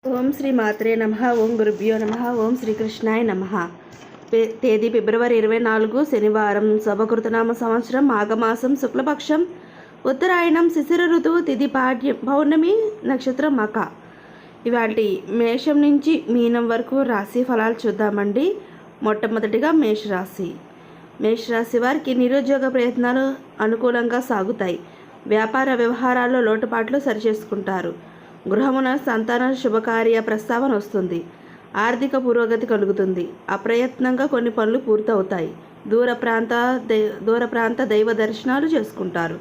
ఓం శ్రీ మాత్రే నమః. ఓం గురుభ్యో నమః. ఓం శ్రీకృష్ణాయ నమః. తేదీ ఫిబ్రవరి 24 శనివారం. శుభకృతనామ సంవత్సరం మాఘమాసం శుక్లపక్షం ఉత్తరాయణం శిశిర ఋతువు తిథి పాడ్యం పౌర్ణమి నక్షత్రం మక. ఇవాటి మేషం నుంచి మీనం వరకు రాశి ఫలాలు చూద్దామండి. మొట్టమొదటిగా మేషరాశి. మేషరాశి వారికి నిరుద్యోగ ప్రయత్నాలు అనుకూలంగా సాగుతాయి. వ్యాపార వ్యవహారాల్లో లోటుపాట్లు సరిచేసుకుంటారు. గృహమున సంతాన శుభకార్య ప్రస్తావన వస్తుంది. ఆర్థిక పురోగతి కలుగుతుంది. అప్రయత్నంగా కొన్ని పనులు పూర్తవుతాయి. దూర ప్రాంత దైవ దర్శనాలు చేసుకుంటారు.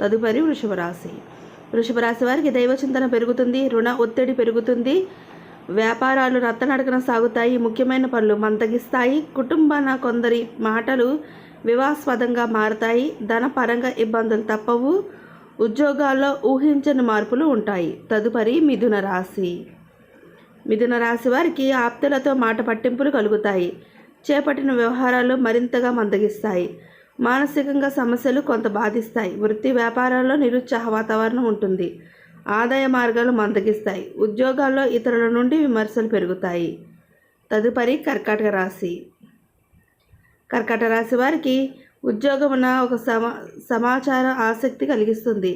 తదుపరి వృషభ రాశి. వృషభ రాశి వారికి దైవ చింతన పెరుగుతుంది. రుణ ఒత్తిడి పెరుగుతుంది. వ్యాపారాలు నత్తనడకన సాగుతాయి. ముఖ్యమైన పనులు మందగిస్తాయి. కుటుంబాన కొందరి మాటలు వివాదాస్పదంగా మారతాయి. ధనపరంగా ఇబ్బందులు తప్పవు. ఉద్యోగాల్లో ఊహించని మార్పులు ఉంటాయి. తదుపరి మిథున రాశి. మిథున రాశి వారికి ఆప్తులతో మాట పట్టింపులు కలుగుతాయి. చేపట్టిన వ్యవహారాలు మరింతగా మందగిస్తాయి. మానసికంగా సమస్యలు కొంత బాధిస్తాయి. వృత్తి వ్యాపారాల్లో నిరుత్సాహ వాతావరణం ఉంటుంది. ఆదాయ మార్గాలు మందగిస్తాయి. ఉద్యోగాల్లో ఇతరుల నుండి విమర్శలు పెరుగుతాయి. తదుపరి కర్కాటక రాశి. కర్కాటక రాశి వారికి ఉద్యోగమున ఒక సమాచార ఆసక్తి కలిగిస్తుంది.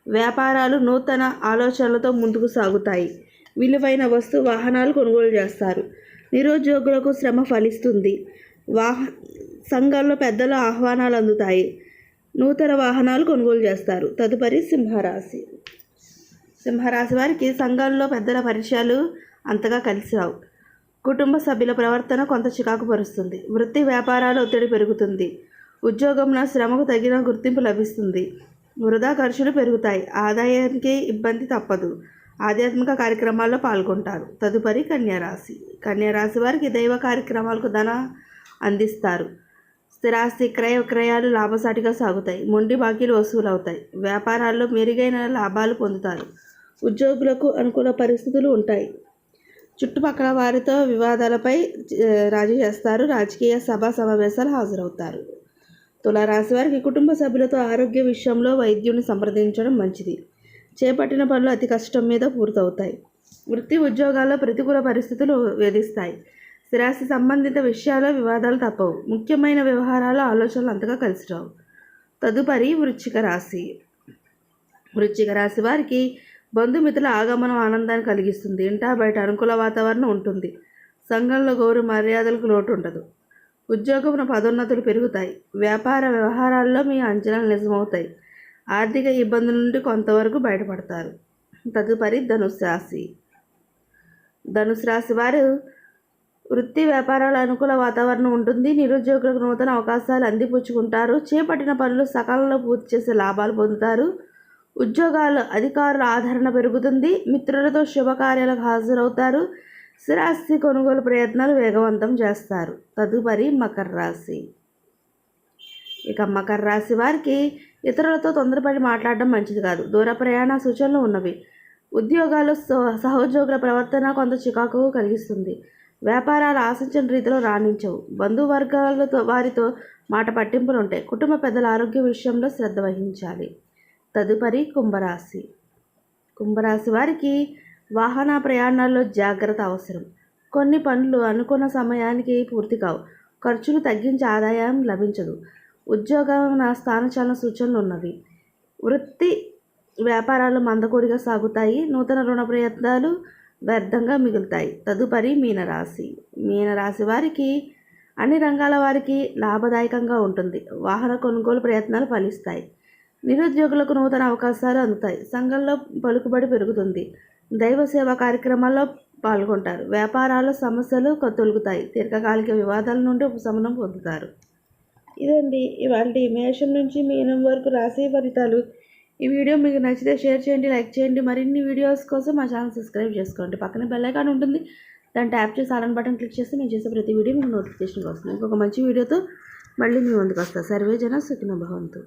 వ్యాపారాలు నూతన ఆలోచనలతో ముందుకు సాగుతాయి. విలువైన వాహనాలు కొనుగోలు చేస్తారు. నిరుద్యోగులకు శ్రమ ఫలిస్తుంది. సంఘాల్లో పెద్దల ఆహ్వానాలు అందుతాయి. నూతన వాహనాలు కొనుగోలు చేస్తారు. తదుపరి సింహరాశి. సింహరాశి వారికి సంఘాల్లో పెద్దల పరిచయాలు అంతగా కలిసి రావు. కుటుంబ సభ్యుల ప్రవర్తన కొంత చికాకు పరుస్తుంది. వృత్తి వ్యాపారాలు ఒత్తిడి పెరుగుతుంది. ఉద్యోగంలో శ్రమకు తగిన గుర్తింపు లభిస్తుంది. వృధా ఖర్చులు పెరుగుతాయి. ఆదాయానికి ఇబ్బంది తప్పదు. ఆధ్యాత్మిక కార్యక్రమాల్లో పాల్గొంటారు. తదుపరి కన్యారాశి. కన్యారాశి వారికి దైవ కార్యక్రమాలకు ధన అందిస్తారు. స్థిరాస్తి క్రయ విక్రయాలు లాభసాటిగా సాగుతాయి. మొండి బాకీలు వసూలవుతాయి. వ్యాపారాల్లో మెరుగైన లాభాలు పొందుతారు. ఉద్యోగులకు అనుకూల పరిస్థితులు ఉంటాయి. చుట్టుపక్కల వారితో వివాదాలపై రాజీ చేస్తారు. రాజకీయ సభా సమావేశాలు హాజరవుతారు. తులారాశి వారికి కుటుంబ సభ్యులతో ఆరోగ్య విషయంలో వైద్యుని సంప్రదించడం మంచిది. చేపట్టిన పనులు అతి కష్టం మీద పూర్తవుతాయి. వృత్తి ఉద్యోగాల్లో ప్రతికూల పరిస్థితులు వేధిస్తాయి. స్థిరాస్తి సంబంధిత విషయాల్లో వివాదాలు తప్పవు. ముఖ్యమైన వ్యవహారాల ఆలోచనలు అంతగా కలిసి రావు. తదుపరి వృశ్చిక రాశి. వృశ్చిక రాశి వారికి బంధుమిత్రుల ఆగమనం ఆనందాన్ని కలిగిస్తుంది. ఇంటా బయట అనుకూల వాతావరణం ఉంటుంది. సంఘంలో గౌరవ మర్యాదలకు లోటు ఉండదు. ఉద్యోగమున పదోన్నతులు పెరుగుతాయి. వ్యాపార వ్యవహారాల్లో మీ అంచనాలు నిజమవుతాయి. ఆర్థిక ఇబ్బందుల నుండి కొంతవరకు బయటపడతారు. తదుపరి ధనుసు రాశి. ధనుసు రాశి వారు వృత్తి వ్యాపారాల అనుకూల వాతావరణం ఉంటుంది. నిరుద్యోగులకు నూతన అవకాశాలు అందిపుచ్చుకుంటారు. చేపట్టిన పనులు సకాలంలో పూర్తి చేసే లాభాలు పొందుతారు. ఉద్యోగాలు అధికారుల ఆదరణ పెరుగుతుంది. మిత్రులతో శుభకార్యాలకు హాజరవుతారు. స్థిరాస్తి కొనుగోలు ప్రయత్నాలు వేగవంతం చేస్తారు. తదుపరి మకర రాశి. ఇక మకర రాశి వారికి ఇతరులతో తొందరపడి మాట్లాడడం మంచిది కాదు. దూర ప్రయాణ సూచనలు ఉన్నవి. ఉద్యోగాలు సహోద్యోగుల ప్రవర్తన కొంత చికాకు కలిగిస్తుంది. వ్యాపారాలు ఆశించిన రీతిలో రాణించవు. బంధువర్గాలతో వారితో మాట పట్టింపులు ఉంటాయి. కుటుంబ పెద్దల ఆరోగ్య విషయంలో శ్రద్ధ వహించాలి. తదుపరి కుంభరాశి. కుంభరాశి వారికి వాహన ప్రయాణాల్లో జాగ్రత్త అవసరం. కొన్ని పనులు అనుకున్న సమయానికి పూర్తి కావు. ఖర్చులు తగ్గించి ఆదాయం లభించదు. ఉద్యోగం స్థానచలన సూచనలు ఉన్నవి. వృత్తి వ్యాపారాలు మందకొడిగా సాగుతాయి. నూతన రుణ ప్రయత్నాలు వ్యర్థంగా మిగులుతాయి. తదుపరి మీనరాశి. మీనరాశి వారికి అన్ని రంగాల వారికి లాభదాయకంగా ఉంటుంది. వాహన కొనుగోలు ప్రయత్నాలు ఫలిస్తాయి. నిరుద్యోగులకు నూతన అవకాశాలు అందుతాయి. సంఘంలో పలుకుబడి పెరుగుతుంది. దైవ సేవా కార్యక్రమాల్లో పాల్గొంటారు. వ్యాపారాల్లో సమస్యలు తొలగుతాయి. దీర్ఘకాలిక వివాదాల నుండి ఉపశమనం పొందుతారు. ఇదండి ఇవాళ మేషం నుంచి మీనం వరకు రాశి ఫలితాలు. ఈ వీడియో మీకు నచ్చితే షేర్ చేయండి, లైక్ చేయండి. మరిన్ని వీడియోస్ కోసం మా ఛానల్ సబ్స్క్రైబ్ చేసుకోండి. పక్కన బెల్ ఐకాన్ ఉంటుంది. దాన్ని ట్యాప్ చేసి ఆల్ బటన్ క్లిక్ చేస్తే నేను చేసే ప్రతి వీడియో మీకు నోటిఫికేషన్ వస్తుంది. ఇంకొక మంచి వీడియోతో మళ్ళీ మీ ముందుకు వస్తాను. సర్వే జన సుఖినో భవంతు.